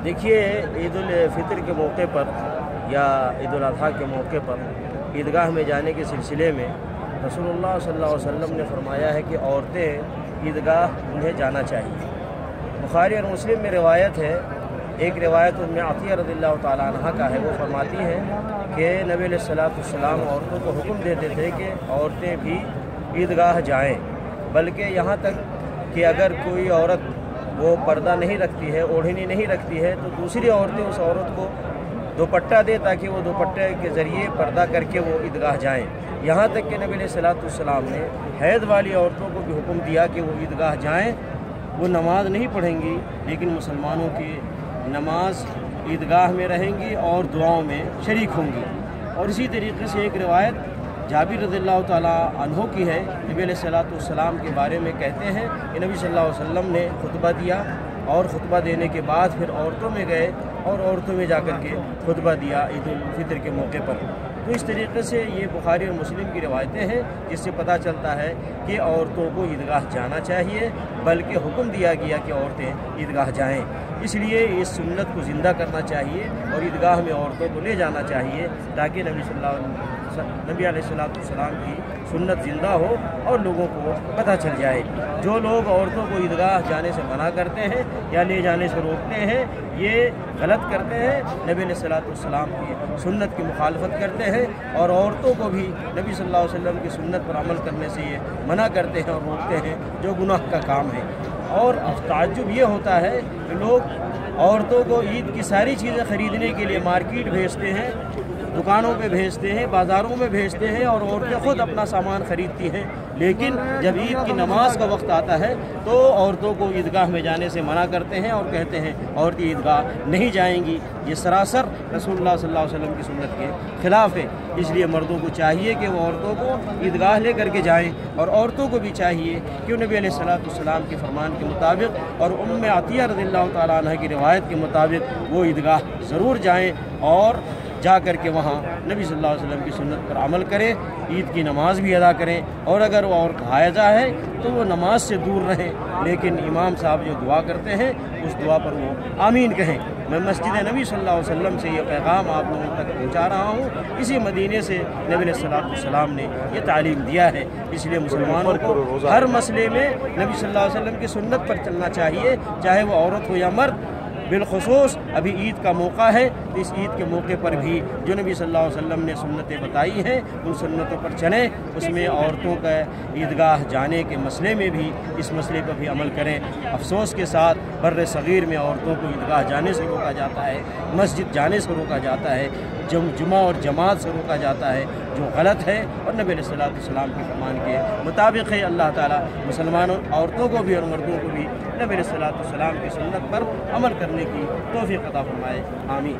देखिए, ईद उल फितर के मौके पर या ईद उल अज़हा के मौके पर ईदगाह में जाने के सिलसिले में रसूलुल्लाह सल्लल्लाहु अलैहि वसल्लम ने फरमाया है कि औरतें ईदगाह उन्हें जाना चाहिए। बुखारी और मुस्लिम में रिवायत है, एक रिवायत उम्मे अतिया रज़ियल्लाहु ताला अन्हा का है। वो फरमाती हैं कि नबी अलैहिस्सलातु वस्सलाम औरतों को हुक्म देते थे कि औरतें भी ईदगाह जाएं, बल्कि यहाँ तक कि अगर कोई औरत वो पर्दा नहीं रखती है, ओढ़नी नहीं रखती है, तो दूसरी औरतें उस औरत को दुपट्टा दे ताकि वो दुपट्टे के ज़रिए पर्दा करके वो ईदगाह जाएं। यहाँ तक कि नबी अलैहिस्सलातु वस्सलाम ने हैद वाली औरतों को भी हुक्म दिया कि वो ईदगाह जाएं। वो नमाज नहीं पढ़ेंगी, लेकिन मुसलमानों की नमाज ईदगाह में रहेंगी और दुआओं में शरीक होंगी। और इसी तरीके से एक रिवायत जाबिर रज़ियल्लाहु ताला अन्हु की है। नबी अलैहिस्सलातु वस्सलाम के बारे में कहते हैं कि नबी सल्लल्लाहु अलैहि वसल्लम ने खुतबा दिया और ख़ुतबा देने के बाद फिर औरतों में गए और औरतों में जाकर के खुतबा दिया ईद उल फितर के मौके पर। तो इस तरीके से ये बुखारी और मुस्लिम की रिवायतें हैं, जिससे पता चलता है कि औरतों को ईदगाह जाना चाहिए, बल्कि हुक्म दिया गया कि औरतें ईदगाह जाएं। इसलिए इस सुन्नत को ज़िंदा करना चाहिए और ईदगाह में औरतों को ले जाना चाहिए, ताकि नबी अलैहिस्सलातु वस्सलाम की सुन्नत ज़िंदा हो और लोगों को पता चल जाए। जो लोग औरतों को ईदगाह जाने से मना करते हैं या ले जाने से रोकते हैं, ये गलत करते हैं, नबी अलैहिस्सलातु वस्सलाम की सुन्नत की मुखालफत करते हैं और औरतों को भी नबी सल्लल्लाहु अलैहि वसल्लम की सुन्नत पर अमल करने से ये मना करते हैं और रोकते हैं, जो गुनाह का काम है। और ताज्जुब ये होता है कि लोग औरतों को ईद की सारी चीज़ें ख़रीदने के लिए मार्केट भेजते हैं, दुकानों पे भेजते हैं, बाज़ारों में भेजते हैं और औरतें ख़ुद अपना सामान ख़रीदती हैं, लेकिन जब ईद की नमाज का वक्त आता है तो औरतों को ईदगाह में जाने से मना करते हैं और कहते हैं औरतें ईदगाह नहीं जाएंगी। ये सरासर रसूलुल्लाह सल्लल्लाहु अलैहि वसल्लम की सुन्नत के ख़िलाफ़ है। इसलिए मर्दों को चाहिए कि वो औरतों को ईदगाह ले करके जाएँ और औरतों को भी चाहिए कि नबी अलैहिस्सलातु वस्सलाम के फरमान के मुताबिक और उम्मे अतिया रज़ियल्लाहु ताला अन्हा की रिवायत के मुताबिक वो ईदगाह ज़रूर जाएँ और जा कर के वहाँ नबी सल्लल्लाहु अलैहि वसल्लम की सुन्नत पर अमल करें, ईद की नमाज भी अदा करें। और अगर वो और हायजा है तो वो नमाज से दूर रहें, लेकिन इमाम साहब जो दुआ करते हैं उस दुआ पर वो आमीन कहें। मैं मस्जिद नबी सल्लल्लाहु अलैहि वसल्लम से ये पैगाम आप लोगों तक पहुँचा रहा हूँ। इसी मदीने से नबी अलैहिस्सलातु वस्सलाम ने ये तालीम दिया है। इसलिए मुसलमानों को हर मसले में नबी सल्लल्लाहु अलैहि वसल्लम की सुन्नत पर चलना चाहिए, चाहे वो औरत हो या मर्द। बिलखुसूस अभी ईद का मौका है, तो इस ईद के मौके पर भी जो नबी सल्लल्लाहु अलैहि वसल्लम ने सुन्नतें बताई हैं उन सुन्नतों पर चलें। उसमें औरतों का ईदगाह जाने के मसले में भी इस मसले पर भी अमल करें। अफसोस के साथ बर्र सगीर में औरतों को ईदगाह जाने से रोका जाता है, मस्जिद जाने से रोका जाता है, जुमा और जमात से रोका जाता है, जो गलत है और नबी अलैहिस्सलातु वस्सलाम के फरमान के मुताबिक है। अल्लाह ताला मुसलमानों औरतों को भी और मर्दों को भी नबी अलैहिस्सलातु वस्सलाम की सुन्नत पर अमल करने की तौफीक अता फरमाए। आमीन।